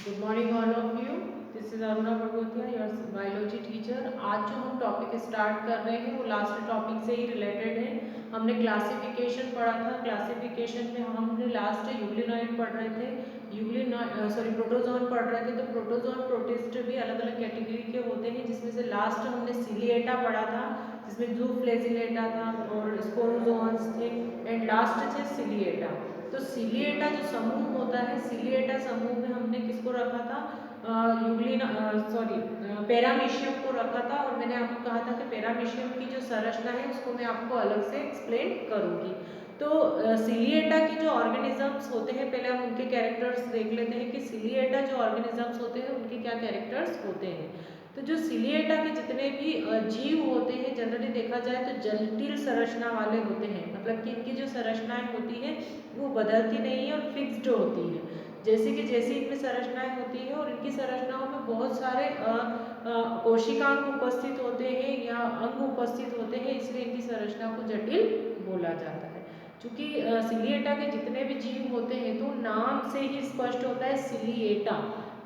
Good morning all of you. This is Aruna Bhagwatiya, your biology teacher. आज जो हम topic start कर रहे हैं वो लास्ट टॉपिक से ही रिलेटेड है। हमने क्लासिफिकेशन पढ़ा था। क्लासिफिकेशन में हमने लास्ट यूग्लिनॉइड पढ़ रहे थे, प्रोटोजोन पढ़ रहे थे। तो प्रोटोजोन प्रोटिस्ट भी अलग अलग कैटेगरी के होते हैं, जिसमें से लास्ट हमने सिलिएटा पढ़ा था, जिसमें जूफ्लेजिलेटा था और स्पोरोजोन्स थे एंड लास्ट थे सिलिएटा। तो सिलिएटा जो समूह होता है, सिलिएटा समूह में हमने किसको रखा था, पैरामीशियम को रखा था। और मैंने आपको कहा था कि पैरामीशियम की जो संरचना है उसको मैं आपको अलग से एक्सप्लेन करूंगी। तो सिलिएटा के जो ऑर्गेनिजम्स होते हैं, पहले हम उनके कैरेक्टर्स देख लेते हैं कि सिलिएटा जो ऑर्गेनिजम्स होते हैं उनके क्या कैरेक्टर्स होते हैं। तो जो सिलिएटा के जितने भी जीव होते हैं, जनरली देखा जाए तो जटिल संरचना वाले होते हैं, मतलब कि इनकी जो संरचनाएं होती है वो बदलती नहीं है और फिक्स्ड होती है। जैसे कि जैसी इनमें संरचनाएं होती है और इनकी संरचनाओं में बहुत सारे कोशिकांग उपस्थित होते हैं या अंग उपस्थित होते हैं, इसलिए इनकी संरचना को जटिल बोला जाता है। क्योंकि सिलिएटा के जितने भी जीव होते हैं तो नाम से ही स्पष्ट होता है सिलिएटा,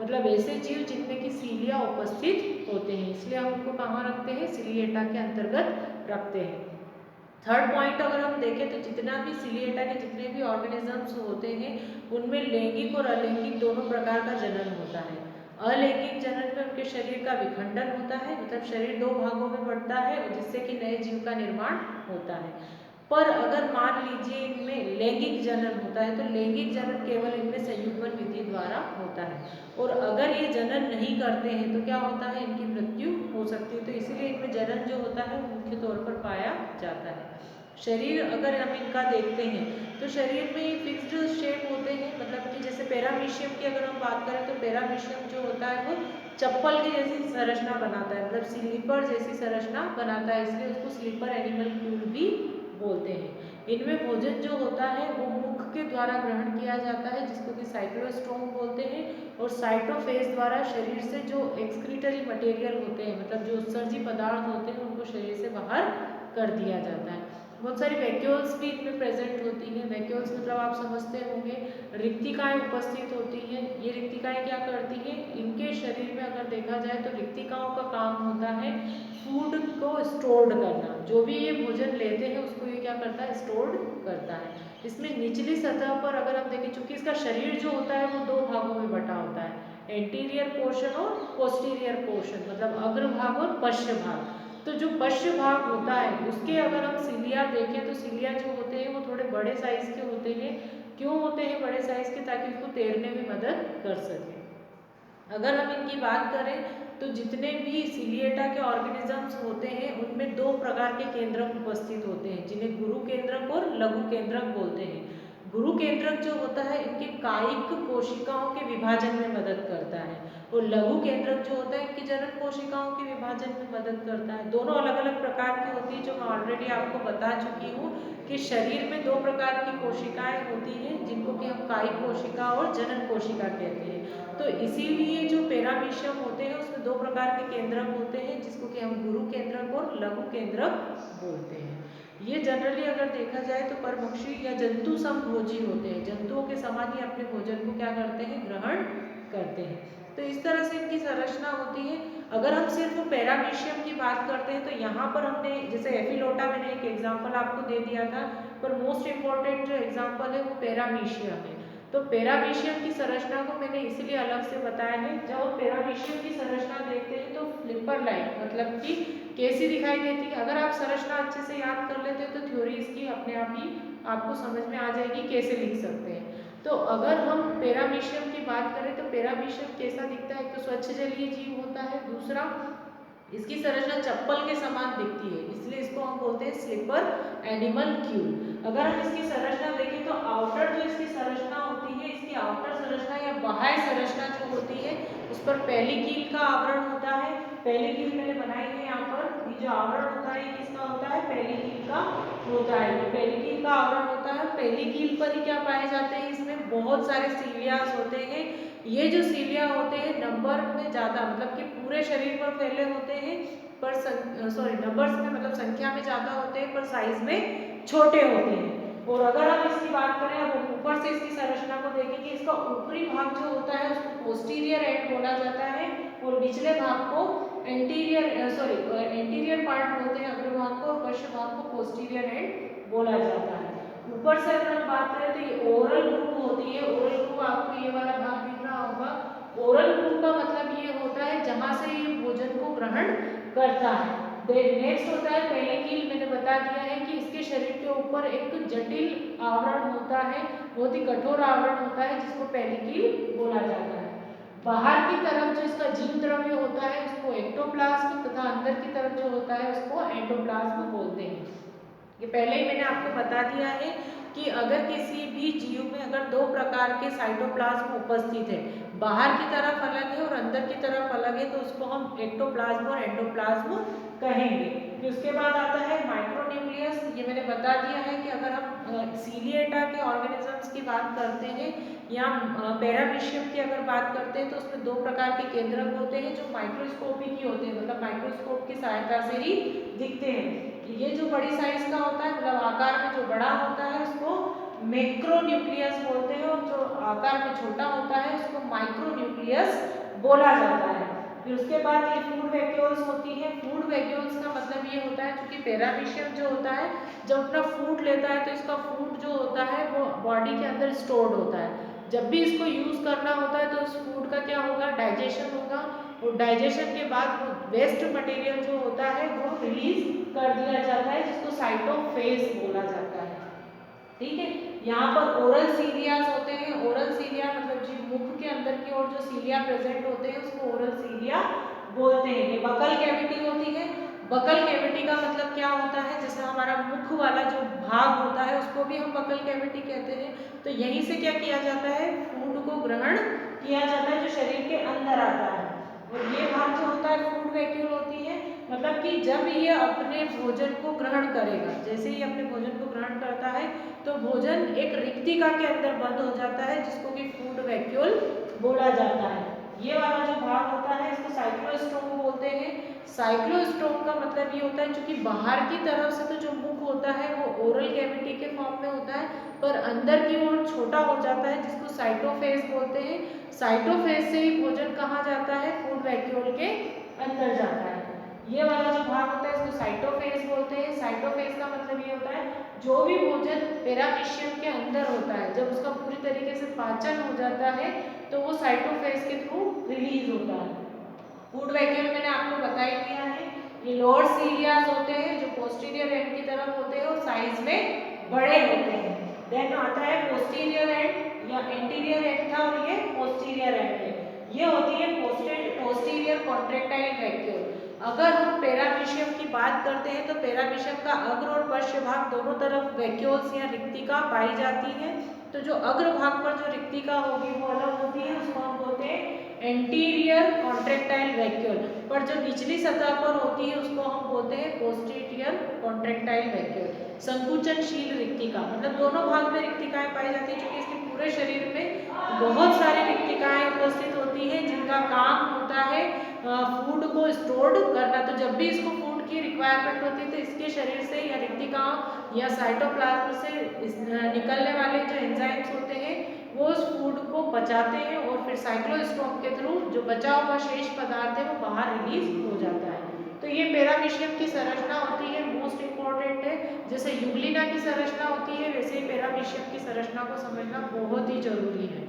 मतलब ऐसे जीव जिनमें की सीलिया उपस्थित होते हैं, इसलिए हम उनको कहाँ रखते हैं, सिलिएटा के अंतर्गत रखते हैं। थर्ड पॉइंट अगर हम देखें तो जितना भी सिलिएटा के जितने भी ऑर्गेनिजम्स होते हैं उनमें लैंगिक और अलैंगिक दोनों प्रकार का जनन होता है। अलैंगिक जनन में उनके शरीर का विखंडन होता है, मतलब शरीर दो भागों में बढ़ता है जिससे कि नए जीव का निर्माण होता है। पर अगर मान लीजिए इनमें लैंगिक जनन होता है तो लैंगिक जनन केवल इनमें संयुग्मन विधि द्वारा होता है, और अगर ये जनन नहीं करते हैं तो क्या होता है, इनकी मृत्यु हो सकती है। तो इसीलिए इनमें जनन जो होता है मुख्य तौर पर पाया जाता है। शरीर अगर हम इनका देखते हैं तो शरीर में फिक्स्ड शेप होते हैं, मतलब कि जैसे पैरामीशियम की अगर हम बात करें तो पैरामीशियम जो होता है वो चप्पल की जैसी संरचना बनाता है, मतलब स्लीपर जैसी संरचना बनाता है, इसलिए उसको स्लीपर एनिमल क्यूल भी बोलते हैं। इनमें भोजन जो होता है वो मुख के द्वारा ग्रहण किया जाता है, जिसको कि साइक्लोस्टोम बोलते हैं, और साइटोफेज द्वारा शरीर से जो एक्सक्रीटरी मटेरियल होते हैं, मतलब जो उत्सर्जी पदार्थ होते हैं उनको शरीर से बाहर कर दिया जाता है। बहुत सारी वैक्यूल्स भी इनमें प्रेजेंट होती हैं। वैक्यूल्स मतलब आप समझते होंगे, रिक्तिकाएं उपस्थित होती हैं। ये रिक्तिकाएं क्या करती हैं, इनके शरीर में अगर देखा जाए तो रिक्तिकाओं का काम होता है फूड को स्टोर्ड करना। जो भी ये भोजन लेते हैं उसको ये क्या करता है, स्टोर्ड करता है। इसमें निचली सतह पर अगर हम देखें, चूंकि इसका शरीर जो होता है वो दो भागों में बटा होता है, एंटीरियर पोर्शन और पोस्टीरियर पोर्शन, मतलब अग्र भाग और पश्च भाग। तो जो पश्च भाग होता है उसके अगर हम सिलिया देखें तो सिलिया जो होते हैं वो थोड़े बड़े साइज के होते हैं। क्यों होते हैं बड़े साइज के, ताकि उसको तैरने में मदद कर सके। अगर हम इनकी बात करें तो जितने भी सिलिएटा के ऑर्गेनिजम्स होते हैं उनमें दो प्रकार के केंद्रक उपस्थित होते हैं, जिन्हें गुरु केंद्रक और लघु केंद्रक बोलते हैं। गुरु केंद्रक जो होता है इनके कायिक कोशिकाओं के विभाजन में मदद करता है, और लघु केंद्रक जो होता है इनकी जनन कोशिकाओं के विभाजन में मदद करता है। दोनों अलग अलग प्रकार की होती है, जो मैं ऑलरेडी आपको बता चुकी हूँ कि शरीर में दो प्रकार की कोशिकाएं होती हैं, जिनको कि हम कायिक कोशिका और जनन कोशिका कहते हैं। तो इसीलिए जो पैरामीशियम होते हैं उसमें दो प्रकार के केंद्रक होते हैं, जिसको कि हम गुरु केंद्रक और लघु केंद्रक बोलते हैं। ये जनरली अगर देखा जाए तो परभक्षी या जंतु समभोजी होते हैं, जंतुओं के समान ही अपने भोजन को क्या करते हैं, ग्रहण करते हैं। तो इस तरह से इनकी संरचना होती है। अगर हम सिर्फ पैरामीशियम की बात करते हैं तो यहाँ पर हमने जैसे एफिलोटा मैंने एक एग्जाम्पल आपको दे दिया था, पर मोस्ट इम्पॉर्टेंट जो एग्जाम्पल है वो पैरामीशियम है। तो पैरामीशियम की संरचना को मैंने इसलिए अलग से बताया है। जब हम पैरामीशियम की संरचना देखते हैं तो फ्लिपर लाइक, मतलब कि कैसी दिखाई देती है। अगर आप संरचना अच्छे से याद कर लेते हैं तो थ्योरी इसकी अपने आप ही आपको समझ में आ जाएगी कैसे लिख सकते हैं। तो अगर हम पैरामीशियम की बात करें तो पैरामीशियम कैसा दिखता है, एक तो स्वच्छ जलीय जीव होता है, दूसरा इसकी संरचना चप्पल के समान दिखती है, इसलिए इसको हम बोलते हैं स्लीपर एनिमल क्यूल। अगर हम इसकी संरचना देखें तो आउटर जो इसकी संरचना होती है, इसकी आउटर संरचना या बाह्य संरचना जो होती है उस पर पहली कील का आवरण होता है। पहली कील मैंने बनाई है यहाँ पर, ये जो आवरण होता है किसका होता है, पहली कील का होता है। ये पहली कील का आवरण होता है। पहली कील पर ही क्या पाए जाते हैं, इसमें बहुत सारे सीलियास होते हैं। ये जो सीलिया होते हैं नंबर में ज्यादा, मतलब कि पूरे शरीर पर फैले होते हैं, पर नंबर्स में मतलब संख्या में ज्यादा होते हैं पर साइज में छोटे होते हैं। और अगर हम इसकी बात करें, अब ऊपर से इसकी संरचना को देखेंगे, इसका ऊपरी भाग जो होता है उसको पोस्टीरियर एंड बोला जाता है और निचले भाग को एंटीरियर पार्ट बोलते हैं अग्र भाग को, और पश्च भाग को पोस्टीरियर एंड बोला जाता है। ऊपर से अगर हम बात करें तो ये ओरल ग्रुप होती है। ओरल ग्रुप आपको ये वाला भाग दिख रहा होगा। ओरल ग्रुप का मतलब ये होता है जहां से ये भोजन को ग्रहण करता है। नेक्स्ट होता है पेलिकील। मैंने बता दिया है कि इसके शरीर के ऊपर एक जटिल आवरण होता है, बहुत ही कठोर आवरण होता है जिसको पेलिकील बोला जाता है। बाहर की तरफ जो इसका जीव द्रव्य होता है उसको एक्टोप्लाज्म, तथा अंदर की तरफ जो होता है उसको एंडोप्लाज्म बोलते हैं। ये पहले ही मैंने आपको बता दिया है कि अगर किसी भी जीव में अगर दो प्रकार के साइटोप्लाज्म उपस्थित है, बाहर की तरफ अलग है और अंदर की तरफ अलग है, तो उसको हम एक्टोप्लाज्म और एंडोप्लाज्म कहेंगे। फिर उसके बाद आता है माइक्रोन्यूक्लियस। ये मैंने बता दिया है कि अगर हम सीलिएटा के ऑर्गेनिजम्स की बात करते हैं या पैरामीशियम की अगर बात करते हैं, तो उसमें दो प्रकार के केंद्रक होते हैं जो माइक्रोस्कोपिक ही होते हैं, मतलब माइक्रोस्कोप की सहायता से ही दिखते हैं। ये जो बड़ी साइज का होता है, मतलब आकार में जो बड़ा होता है उसको मैक्रोन्यूक्लियस बोलते हैं, और जो आकार में छोटा होता है उसको माइक्रोन्यूक्लियस बोला जाता है। फिर उसके बाद ये फूड वैक्यूल्स होती है। फूड वैक्यूल्स का मतलब ये होता है, क्योंकि पैरामीशियम जो होता है जब अपना फूड लेता है तो इसका फूड जो होता है वो बॉडी के अंदर स्टोर्ड होता है। जब भी इसको यूज करना होता है तो उस फूड का क्या होगा, डाइजेशन होगा, और डाइजेशन के बाद वो वेस्ट मटेरियल जो होता है वो रिलीज कर दिया जाता है, जिसको साइटोफेज बोला जाता है। ठीक है, यहाँ पर ओरल सीलियास होते हैं। ओरल सीलिया मतलब जी मुख के अंदर की ओर जो सीलिया प्रेजेंट होते हैं उसको ओरल सीलिया बोलते हैं। ये बकल कैविटी होती है। बकल कैविटी का मतलब क्या होता है, जैसे हमारा मुख वाला जो भाग होता है उसको भी हम बकल कैविटी कहते हैं। तो यहीं से क्या किया जाता है, फूड को ग्रहण किया जाता है जो शरीर के अंदर आता है। और ये भाग जो होता है फूड वैक्यूल होती है, मतलब कि जब ये अपने भोजन को ग्रहण करेगा, जैसे ही अपने भोजन को ग्रहण करता है तो भोजन एक रिक्तिका के अंदर बंद हो जाता है, जिसको कि फूड वैक्यूल बोला जाता है। ये वाला जो भाग होता है इसको साइक्लोस्टोम बोलते हैं। साइक्लोस्टोम का मतलब ये होता है, क्योंकि बाहर की तरफ से तो जो मुख होता है वो ओरल कैविटी के फॉर्म में होता है, पर अंदर की ओर छोटा हो जाता है, जिसको साइटोफेज बोलते हैं। साइटोफेज से ही भोजन कहाँ जाता है, फूड वैक्यूल के अंदर जाता है। ये वाला जो भाग होता है इसको साइटोफेज बोलते हैं। साइटोफेज का मतलब ये होता है, जो भी भोजन पैरामीशियम के अंदर होता है जब उसका पूरी तरीके से पाचन हो जाता है तो वो साइटोफेज के थ्रू रिलीज होता है। फूड वैक्यूल मैंने आपको बता ही दिया है। ये लोअर सीलियाज होते हैं जो पोस्टीरियर एंड की तरफ होते हैं और साइज में बड़े होते हैं। देन आता है पोस्टीरियर एंड या एंटीरियर एंड था, और ये पोस्टीरियर एंड है। ये होती है पोस्टीरियर कॉन्ट्रैक्टाइल वैक्यूल। अगर हम पैरामीशियम की बात करते हैं तो पैरामीशियम का अग्र और पश्च भाग दोनों तरफ वैक्यूल्स या रिक्तिका पाई जाती है। तो जो अग्र भाग पर जो रिक्तिका होगी वो अलग होती है, उसको हम बोलते हैं एंटीरियर कॉन्ट्रैक्टाइल वैक्यूल। पर जो निचली सतह पर होती है उसको हम बोलते हैं पोस्टीरियर कॉन्ट्रैक्टाइल वैक्यूल। संकुचनशील रिक्तिका, मतलब दोनों भाग में रिक्तिकाएं पाई जाती है, क्योंकि इसके पूरे शरीर में बहुत सारी रिक्तिकाएं उपस्थित होती है जिनका काम होता है फूड को स्टोर्ड करना। तो जब भी इसको फूड की रिक्वायरमेंट होती है तो इसके शरीर से या रिक्तिकाओं या साइटोप्लाज्म से निकलने वाले जो एंजाइम्स होते हैं वो उस फूड को पचाते हैं, और फिर साइक्लोस्टोम के थ्रू जो बचा हुआ शेष पदार्थ है वो बाहर रिलीज हो जाता है। तो ये पैरामीशियम की संरचना होती है, मोस्ट इंपॉर्टेंट है। जैसे यूग्लिना की संरचना होती है वैसे ही पैरामीशियम की संरचना को समझना बहुत ही जरूरी है।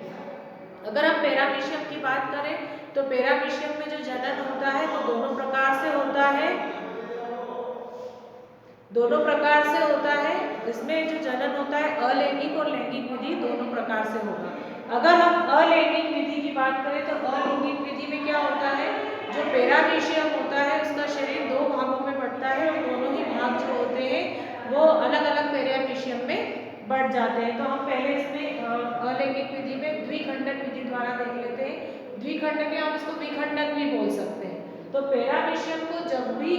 अगर हम पैरामीशियम की बात करें तो पैरामीशियम में जो जनन होता है वो दोनों प्रकार से होता है। इसमें जो जनन होता है अलैंगिक और लैंगिक विधि दोनों प्रकार से होगा। अगर हम अलैंगिक विधि की बात करें तो अलैंगिक विधि में क्या होता है, जो पैरामीशियम होता है उसका शरीर दो भागों में बढ़ता है, और दोनों ही भाग जो होते हैं वो अलग अलग पैरामीशियम में बढ़ जाते हैं। तो हम पहले इसमें अलैंगिक विधि में द्विखंडन विधि द्वारा देख लेते हैं। द्विखंडन या हम इसको विखंडन भी बोल सकते हैं। तो पैरामीशियम को जब भी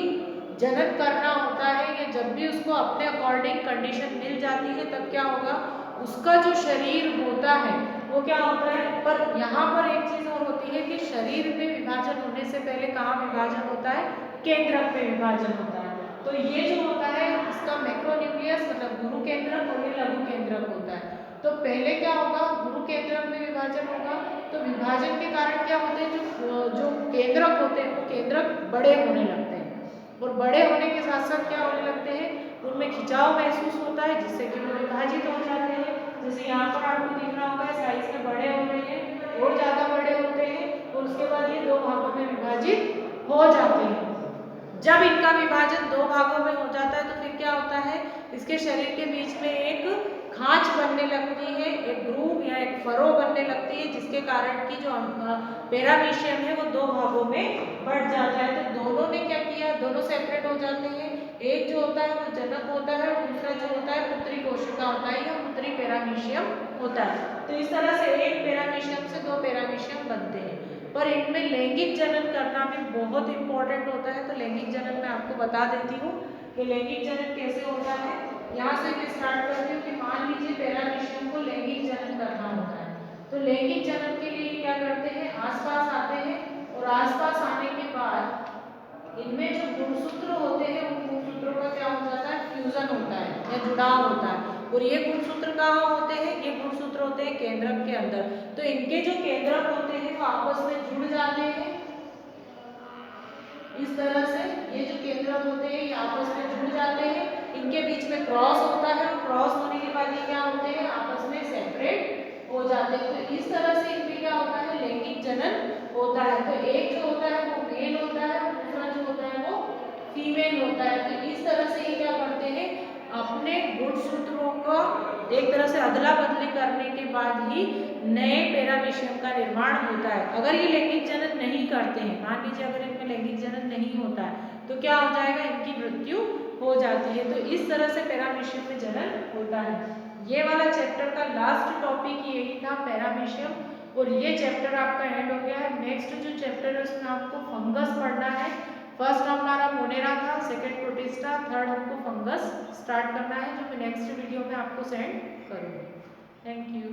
जनन करना होता है या जब भी उसको अपने अकॉर्डिंग कंडीशन मिल जाती है तब क्या होगा, उसका जो शरीर होता है वो क्या होता है। पर यहाँ पर एक चीज और होती है कि शरीर में विभाजन होने से पहले कहाँ विभाजन होता है, केंद्रक में विभाजन होता है। तो तो ये जो होता है इसका मैक्रोन्यूक्लियस मतलब गुरु केंद्रक और ये लघु केंद्रक होता है। तो पहले क्या होगा, गुरु केंद्रक में विभाजन होगा, तो विभाजन के कारण क्या होते हैं, जो केंद्रक होते हैं वो केंद्रक बड़े होने लगते हैं, और बड़े होने के साथ साथ क्या होने लगते हैं, उनमें खिंचाव महसूस होता है जिससे कि वो विभाजित हो जाते हैं। जैसे यहाँ पर आपको दिख रहा होगा साइज में बड़े हो रहे हैं और ज्यादा बड़े होते हैं, और उसके बाद ये दो भागों में विभाजित हो जाते हैं। जब इनका विभाजन दो भागों में हो जाता है तो फिर क्या होता है, इसके शरीर के बीच में एक खांच बनने लगती है, एक ग्रूव या एक फरो बनने लगती है, जिसके कारण की जो पेरामीशियम है वो दो भागों में बढ़ जाता है। तो दोनों ने क्या किया, दोनों सेपरेट हो जाते हैं। एक जो होता है वो जनक होता है और दूसरा जो होता है पुत्री कोशिका होता है या पुत्री पेरामीशियम होता है। तो इस तरह से एक पेरामीशियम से दो पेरामीशियम बनते हैं। पर इनमें लैंगिक जनन करना भी बहुत इंपॉर्टेंट होता है। तो लैंगिक जनन मैं आपको बता देती हूँ कि लैंगिक जनन कैसे होता है। यहाँ से मैं स्टार्ट करती हूँ कि मान लीजिए पेरामीशियम को लैंगिक जनन करना होता है। तो लैंगिक जनन के लिए क्या करते हैं, आसपास आते हैं, और आसपास आने के बाद इनमें जो गुणसूत्र होते हैं उन गुणसूत्रों का क्या हो जाता है, फ्यूजन होता है या जुड़ाव होता है। और ये गुणसूत्र कहाँ होते हैं, ये गुणसूत्र होते हैं केंद्रक के अंदर। तो इनके जो केंद्रक होते हैं वो आपस में जुड़ जाते हैं इस तरह से। ये जो केंद्रक होते हैं ये आपस में जुड़ जाते हैं, इनके बीच में क्रॉस होता है, और क्रॉस होने के बाद ये क्या होते हैं, आपस में सेपरेट हो जाते हैं। तो इस तरह से इनमें क्या होता है, लैंगिक जनन होता है। तो एक जो होता है वो मेल होता है और दूसरा जो होता है वो फीमेल होता है। तो इस तरह से ये क्या करते हैं, अपने गुणसूत्रों का एक तरह से अदला बदली करने के बाद ही नए पेरामीशियम का निर्माण होता है। अगर ये लैंगिक जनन नहीं करते हैं, मान लीजिए अगर इनमें लैंगिक जनन नहीं होता है, तो क्या हो जाएगा, इनकी मृत्यु हो जाती है। तो इस तरह से पेरामीशियम में जनन होता है। ये वाला चैप्टर का लास्ट टॉपिक यही था, पेरामीशियम, और ये चैप्टर आपका एंड हो गया है। नेक्स्ट जो चैप्टर है उसमें आपको फंगस पढ़ना है। फर्स्ट हमारा मोनेरा था, सेकंड प्रोटिस्टा, थर्ड हमको फंगस स्टार्ट करना है, जो मैं नेक्स्ट वीडियो में आपको सेंड करूँगी। Thank you.